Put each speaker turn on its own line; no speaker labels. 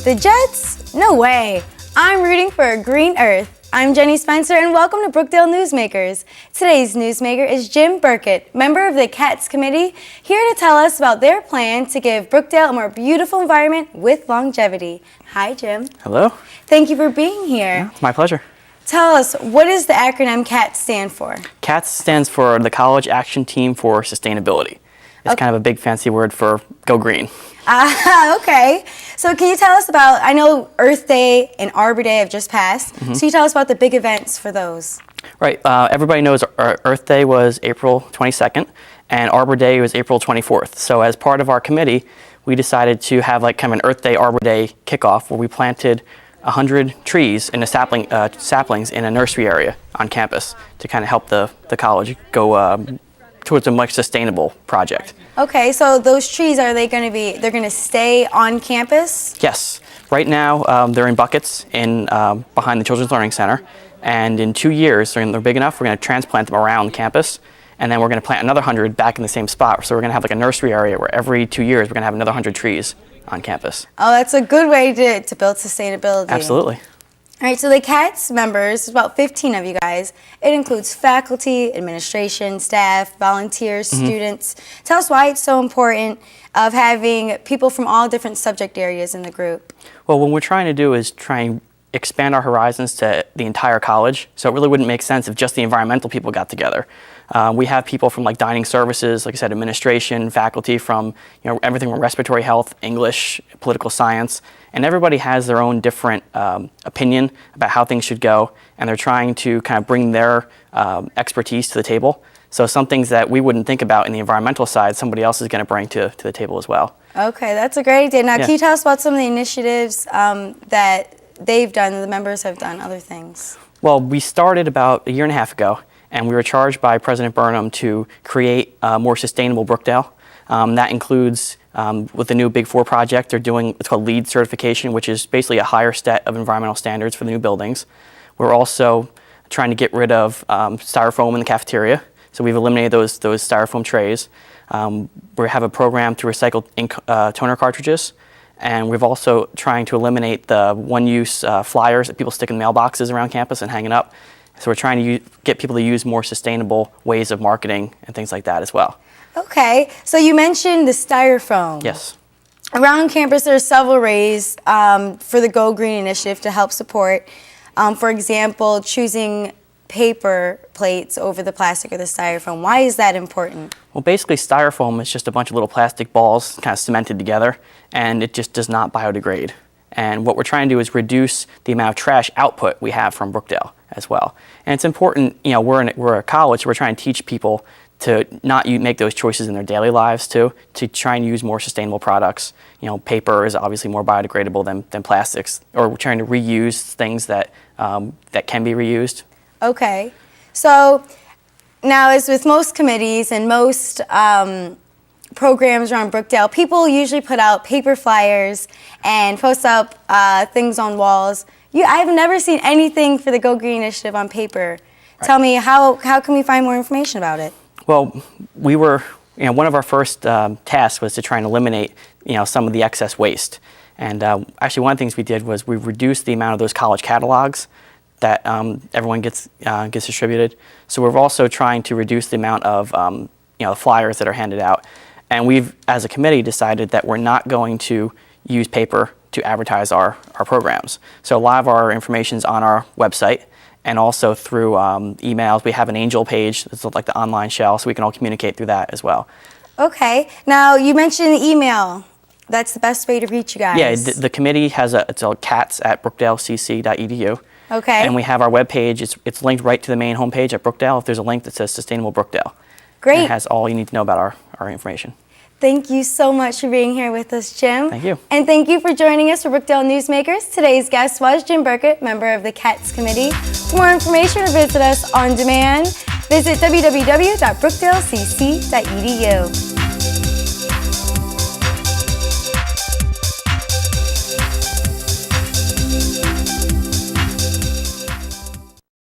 The Jets? No way. I'm rooting for a green earth. I'm Jennie Spencer and welcome to Brookdale Newsmakers. Today's newsmaker is Jim Burkitt, member of the Cats Committee, here to tell us about their plan to give Brookdale a more beautiful environment with longevity. Hi, Jim.
Hello.
Thank you for being here.
Yeah, it's my pleasure.
Tell us, what does the acronym CATS stand for?
CATS stands for the College Action Team for Sustainability. It's kind of a big fancy word for Go Green.
Okay. So can you tell us about, I know Earth Day and Arbor Day have just passed, so can you tell us about the big events for those?
Right. Everybody knows Earth Day was April 22nd and Arbor Day was April 24th. So as part of our committee, we decided to have like kind of an Earth Day, Arbor Day kickoff where we planted 100 trees in saplings in a nursery area on campus to kind of help the college go towards a much sustainable project.
Okay, so those trees, they're going to stay on campus?
Yes. Right now, they're in buckets behind the Children's Learning Center, and in 2 years, they're big enough, we're going to transplant them around campus, and then we're going to plant another 100 back in the same spot. So we're going to have like a nursery area where every 2 years, we're going to have another 100 trees on campus.
Oh, that's a good way to build sustainability.
Absolutely.
All right, so the CATS members, about 15 of you guys. It includes faculty, administration, staff, volunteers, students. Tell us why it's so important of having people from all different subject areas in the group.
Well, what we're trying to do is try and expand our horizons to the entire college. So it really wouldn't make sense if just the environmental people got together. We have people from like dining services, like I said, administration, faculty from everything from respiratory health, English, political science, and everybody has their own different opinion about how things should go, and they're trying to kind of bring their expertise to the table. So some things that we wouldn't think about in the environmental side, somebody else is going to bring to the table as well.
Okay, that's a great idea. Now, can you tell us about some of the initiatives that they've done, the members have done, other things? Well,
we started about a year and a half ago, and we were charged by President Burnham to create a more sustainable Brookdale. That includes, with the new Big Four project, they're doing what's called LEED certification, which is basically a higher set of environmental standards for the new buildings. We're also trying to get rid of styrofoam in the cafeteria, so we've eliminated those styrofoam trays. We have a program to recycle ink toner cartridges, and we've also trying to eliminate the one-use flyers that people stick in mailboxes around campus and hanging up. So we're trying to get people to use more sustainable ways of marketing and things like that as well.
Okay, so you mentioned the styrofoam.
Yes.
Around campus, there are several ways for the Go Green initiative to help support. For example, choosing paper plates over the plastic or the styrofoam. Why is that important?
Well, basically, styrofoam is just a bunch of little plastic balls kind of cemented together, and it just does not biodegrade. And what we're trying to do is reduce the amount of trash output we have from Brookdale as well. And it's important, we're a college, so we're trying to teach people to not make those choices in their daily lives too, to try and use more sustainable products. Paper is obviously more biodegradable than plastics, or we're trying to reuse things that can be reused.
Okay, so now as with most committees and most programs around Brookdale, people usually put out paper flyers and post up things on walls. I've never seen anything for the Go Green initiative on paper. Right. Tell me, how can we find more information about it?
Well, one of our first tasks was to try and eliminate, some of the excess waste. And actually, one of the things we did was we reduced the amount of those college catalogs that everyone gets distributed. So we're also trying to reduce the amount of flyers that are handed out. And we've, as a committee, decided that we're not going to use paper to advertise our programs. So a lot of our information's on our website and also through emails. We have an Angel page, that's like the online shell, so we can all communicate through that as well.
Okay. Now, you mentioned email. That's the best way to reach you guys.
Yeah, the committee has it's cats@brookdalecc.edu.
Okay.
And we have our webpage. It's linked right to the main homepage at Brookdale. If there's a link that says Sustainable Brookdale.
Great.
And it has all you need to know about our information.
Thank you so much for being here with us, Jim.
Thank you.
And thank you for joining us for Brookdale Newsmakers. Today's guest was Jim Burkitt, member of the CATS Committee. For more information or visit us on demand, visit www.brookdalecc.edu.